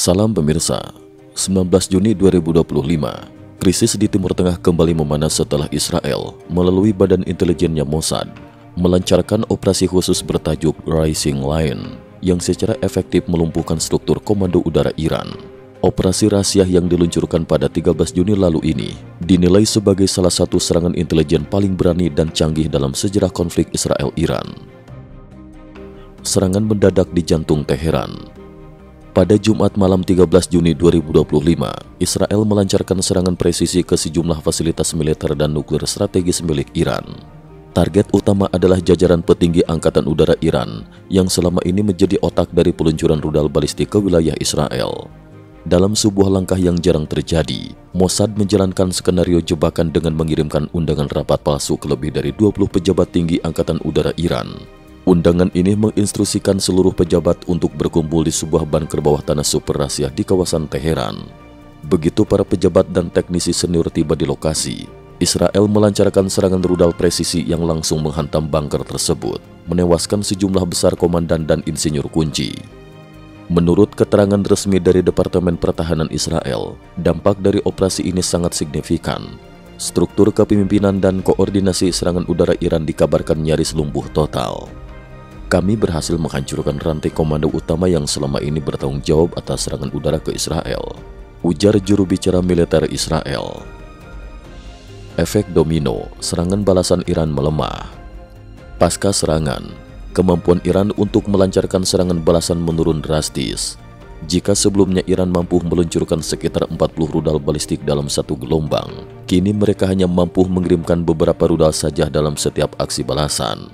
Salam pemirsa, 19 Juni 2025, krisis di Timur Tengah kembali memanas setelah Israel melalui badan intelijennya Mossad melancarkan operasi khusus bertajuk Rising Lion yang secara efektif melumpuhkan struktur komando udara Iran. Operasi rahasia yang diluncurkan pada 13 Juni lalu ini dinilai sebagai salah satu serangan intelijen paling berani dan canggih dalam sejarah konflik Israel-Iran. Serangan mendadak di jantung Teheran. Pada Jumat malam 13 Juni 2025, Israel melancarkan serangan presisi ke sejumlah fasilitas militer dan nuklir strategis milik Iran. Target utama adalah jajaran petinggi Angkatan Udara Iran yang selama ini menjadi otak dari peluncuran rudal balistik ke wilayah Israel. Dalam sebuah langkah yang jarang terjadi, Mossad menjalankan skenario jebakan dengan mengirimkan undangan rapat palsu ke lebih dari 20 pejabat tinggi Angkatan Udara Iran. Undangan ini menginstruksikan seluruh pejabat untuk berkumpul di sebuah bunker bawah tanah super rahasia di kawasan Teheran. Begitu para pejabat dan teknisi senior tiba di lokasi, Israel melancarkan serangan rudal presisi yang langsung menghantam bunker tersebut, menewaskan sejumlah besar komandan dan insinyur kunci. Menurut keterangan resmi dari Departemen Pertahanan Israel, dampak dari operasi ini sangat signifikan. Struktur kepemimpinan dan koordinasi serangan udara Iran dikabarkan nyaris lumpuh total. Kami berhasil menghancurkan rantai komando utama yang selama ini bertanggung jawab atas serangan udara ke Israel, ujar juru bicara militer Israel. Efek domino, serangan balasan Iran melemah. Pasca serangan, kemampuan Iran untuk melancarkan serangan balasan menurun drastis. Jika sebelumnya Iran mampu meluncurkan sekitar 40 rudal balistik dalam satu gelombang, kini mereka hanya mampu mengirimkan beberapa rudal saja dalam setiap aksi balasan.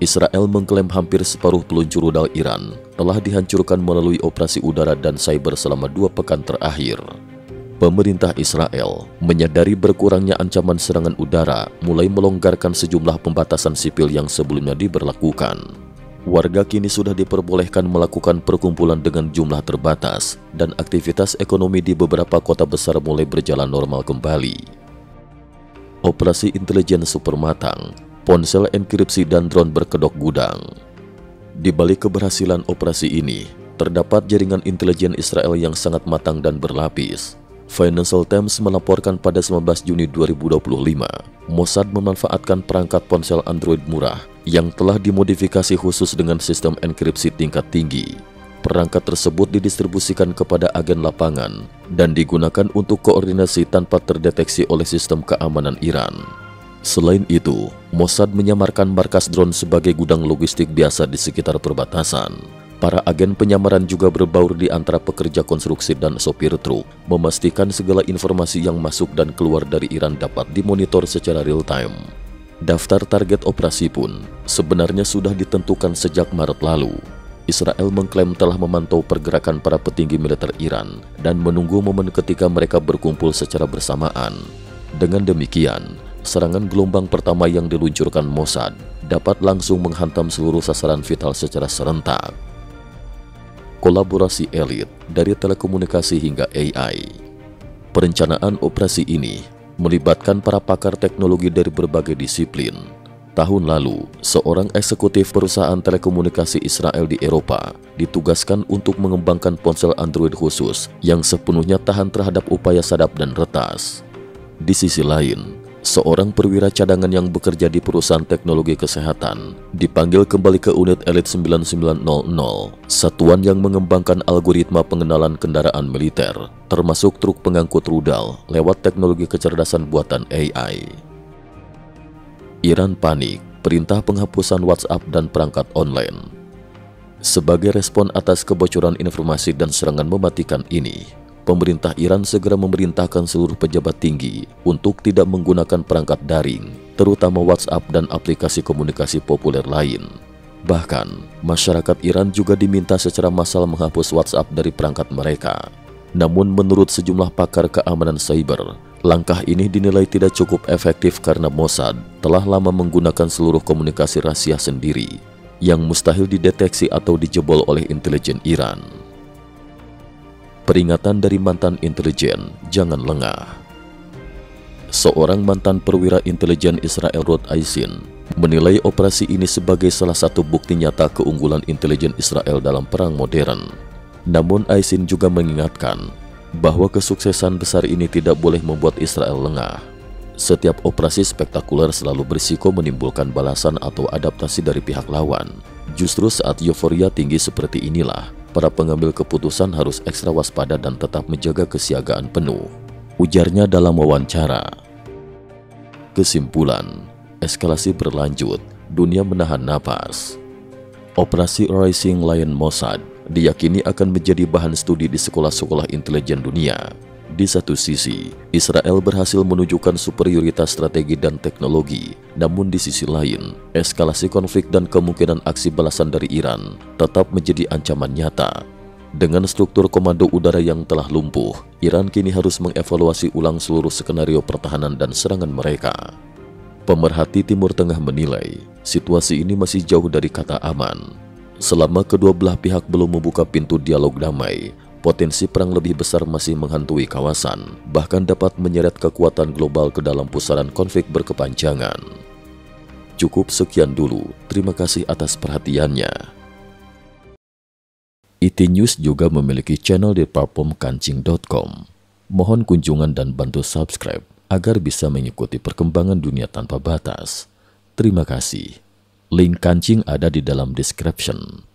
Israel mengklaim hampir separuh peluncur rudal Iran telah dihancurkan melalui operasi udara dan cyber selama 2 pekan terakhir. Pemerintah Israel menyadari berkurangnya ancaman serangan udara, mulai melonggarkan sejumlah pembatasan sipil yang sebelumnya diberlakukan. Warga kini sudah diperbolehkan melakukan perkumpulan dengan jumlah terbatas, dan aktivitas ekonomi di beberapa kota besar mulai berjalan normal kembali. Operasi intelijen super matang, ponsel enkripsi dan drone berkedok gudang. Di balik keberhasilan operasi ini, terdapat jaringan intelijen Israel yang sangat matang dan berlapis. Financial Times melaporkan pada 19 Juni 2025, Mossad memanfaatkan perangkat ponsel Android murah yang telah dimodifikasi khusus dengan sistem enkripsi tingkat tinggi. Perangkat tersebut didistribusikan kepada agen lapangan dan digunakan untuk koordinasi tanpa terdeteksi oleh sistem keamanan Iran. Selain itu, Mossad menyamarkan markas drone sebagai gudang logistik biasa di sekitar perbatasan. Para agen penyamaran juga berbaur di antara pekerja konstruksi dan sopir truk, memastikan segala informasi yang masuk dan keluar dari Iran dapat dimonitor secara real-time. Daftar target operasi pun sebenarnya sudah ditentukan sejak Maret lalu. Israel mengklaim telah memantau pergerakan para petinggi militer Iran dan menunggu momen ketika mereka berkumpul secara bersamaan. Dengan demikian, serangan gelombang pertama yang diluncurkan Mossad dapat langsung menghantam seluruh sasaran vital secara serentak. Kolaborasi elit dari telekomunikasi hingga AI. Perencanaan operasi ini melibatkan para pakar teknologi dari berbagai disiplin. Tahun lalu, seorang eksekutif perusahaan telekomunikasi Israel di Eropa ditugaskan untuk mengembangkan ponsel Android khusus yang sepenuhnya tahan terhadap upaya sadap dan retas. Di sisi lain, seorang perwira cadangan yang bekerja di perusahaan teknologi kesehatan dipanggil kembali ke unit elit 9900, satuan yang mengembangkan algoritma pengenalan kendaraan militer, termasuk truk pengangkut rudal lewat teknologi kecerdasan buatan AI. Iran panik, perintah penghapusan WhatsApp dan perangkat online. Sebagai respon atas kebocoran informasi dan serangan mematikan ini, pemerintah Iran segera memerintahkan seluruh pejabat tinggi untuk tidak menggunakan perangkat daring, terutama WhatsApp dan aplikasi komunikasi populer lain. Bahkan, masyarakat Iran juga diminta secara massal menghapus WhatsApp dari perangkat mereka. Namun menurut sejumlah pakar keamanan cyber, langkah ini dinilai tidak cukup efektif karena Mossad telah lama menggunakan seluruh komunikasi rahasia sendiri, yang mustahil dideteksi atau dijebol oleh intelijen Iran. Peringatan dari mantan intelijen, jangan lengah. Seorang mantan perwira intelijen Israel, Rod Aisin, menilai operasi ini sebagai salah satu bukti nyata keunggulan intelijen Israel dalam perang modern. Namun Aisin juga mengingatkan bahwa kesuksesan besar ini tidak boleh membuat Israel lengah. Setiap operasi spektakuler selalu berisiko menimbulkan balasan atau adaptasi dari pihak lawan. Justru saat euforia tinggi seperti inilah, para pengambil keputusan harus ekstra waspada dan tetap menjaga kesiagaan penuh, ujarnya dalam wawancara. Kesimpulan, eskalasi berlanjut, dunia menahan napas. Operasi Rising Lion Mossad diyakini akan menjadi bahan studi di sekolah-sekolah intelijen dunia. Di satu sisi, Israel berhasil menunjukkan superioritas strategi dan teknologi, namun di sisi lain, eskalasi konflik dan kemungkinan aksi balasan dari Iran tetap menjadi ancaman nyata. Dengan struktur komando udara yang telah lumpuh, Iran kini harus mengevaluasi ulang seluruh skenario pertahanan dan serangan mereka. Pemerhati Timur Tengah menilai, situasi ini masih jauh dari kata aman. Selama kedua belah pihak belum membuka pintu dialog damai, potensi perang lebih besar masih menghantui kawasan, bahkan dapat menyeret kekuatan global ke dalam pusaran konflik berkepanjangan. Cukup sekian dulu, terima kasih atas perhatiannya. IT News juga memiliki channel di platform kancing.com. Mohon kunjungan dan bantu subscribe agar bisa mengikuti perkembangan dunia tanpa batas. Terima kasih. Link kancing ada di dalam description.